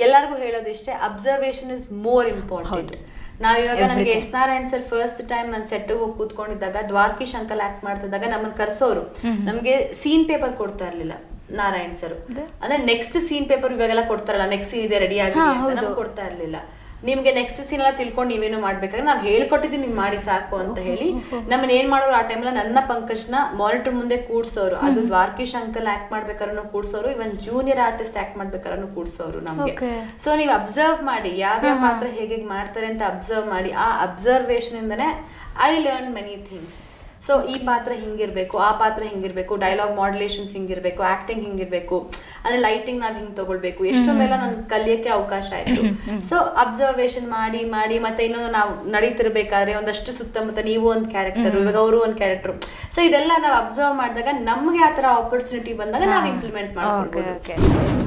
ಎಲ್ಲರಿಗೂ ಹೇಳೋದಿಷ್ಟೇ, observation is more important. ನಾವ್ ಇವಾಗ ನನಗೆ S Narayan sir first time ನಾನು ಸೆಟ್ ಹೋಗಿ ಕೂತ್ಕೊಂಡಿದ್ದಾಗ, ದ್ವಾರಕೀಶ್ ಅಂಕಲ್ ಆಕ್ಟ್ ಮಾಡ್ತಿದ್ದಾಗ ನಮ್ಮನ್ನ ಕರ್ಸೋರು ನಮ್ಗೆ ಸೀನ್ ಪೇಪರ್ ಕೊಡ್ತಾ ಇರ್ಲಿಲ್ಲ ನಾರಾಯಣ್ ಸರ್. ಅಂದ್ರೆ ನೆಕ್ಸ್ಟ್ ಸೀನ್ ಪೇಪರ್ ಇವಾಗೆಲ್ಲ ಕೊಡ್ತಾರಲ್ಲ, ನೆಕ್ಸ್ಟ್ ಸೀನ್ ಇದೆ ರೆಡಿ ಆಗಿ ಅಂತ ನಮ್ಗೆ ಕೊಡ್ತಾ ಇರ್ಲಿಲ್ಲ. ನಿಮ್ಗೆ ನೆಕ್ಸ್ಟ್ ಸೀನ್ ಎಲ್ಲ ತಿಳ್ಕೊಂಡು ನೀವೇನು ಮಾಡ್ಬೇಕಾದ್ರೆ ನಾವ್ ಹೇಳ್ಕೊಟ್ಟಿದ್ದೀವಿ ನಿಮ್ಗೆ ಮಾಡಿ ಸಾಕು ಅಂತ ಹೇಳಿ ನಮ್ಮನ್ನ ಏನ್ ಮಾಡೋರು ಆ ಟೈಮ್ಲ ನನ್ನ ಪಂಕಜ್ನ ಮಾನಿಟರ್ ಮುಂದೆ ಕೂಡ್ಸೋರು. ಅದು ದ್ವಾರಕೀಶ್ ಅಂಕಲ್ ಆಕ್ಟ್ ಮಾಡ್ಬೇಕಾದ್ರೂ ಕೂಡ್ಸೋರು, ಇವನ್ ಜೂನಿಯರ್ ಆರ್ಟಿಸ್ಟ್ ಆಕ್ಟ್ ಮಾಡ್ಬೇಕಾದ್ರೂ ಕೂಡ್ಸೋರು ನಮ್ಗೆ. ಸೊ ನೀವು ಅಬ್ಸರ್ವ್ ಮಾಡಿ ಯಾವ ಪಾತ್ರ ಹೇಗೆ ಮಾಡ್ತಾರೆ ಅಂತ ಅಬ್ಸರ್ವ್ ಮಾಡಿ, ಆ ಅಬ್ಸರ್ವೇಷನ್ ಇಂದನೇ I learn many things. So ಈ ಪಾತ್ರ ಹಿಂಗಿರ್ಬೇಕು, ಆ ಪಾತ್ರ ಹಿಂಗಿರ್ಬೇಕು, ಡೈಲಾಗ್ ಮಾಡ್ಯುಲೇಷನ್ಸ್ ಹಿಂಗಿರ್ಬೇಕು, ಆಕ್ಟಿಂಗ್ ಹಿಂಗಿರ್ಬೇಕು, ಅಂದ್ರೆ ಲೈಟಿಂಗ್ ನಾವ್ ಹಿಂಗ್ ತಗೊಳ್ಬೇಕು, ಎಷ್ಟೊಂದೆಲ್ಲ ನನ್ ಕಲಿಯಕ್ಕೆ ಅವಕಾಶ ಆಯ್ತು. ಸೊ ಅಬ್ಸರ್ವೇಷನ್ ಮಾಡಿ ಮಾಡಿ ಮತ್ತೆ ಇನ್ನೊಂದು ನಾವು ನಡೀತಿರ್ಬೇಕಾದ್ರೆ ಒಂದಷ್ಟು ಸುತ್ತಮುತ್ತ ನೀವು ಒಂದ್ ಕ್ಯಾರೆಕ್ಟರ್, ಇವಾಗ ಅವರು ಒಂದ್ ಕ್ಯಾರೆಕ್ಟರ್, ಸೊ ಇದೆಲ್ಲ ನಾವು ಅಬ್ಸರ್ವ್ ಮಾಡಿದಾಗ ನಮ್ಗೆ ಆತರ ಆಪರ್ಚುನಿಟಿ ಬಂದಾಗ ನಾವ್ ಇಂಪ್ಲಿಮೆಂಟ್ ಮಾಡ್ಕೊಳ್ಬೋದು.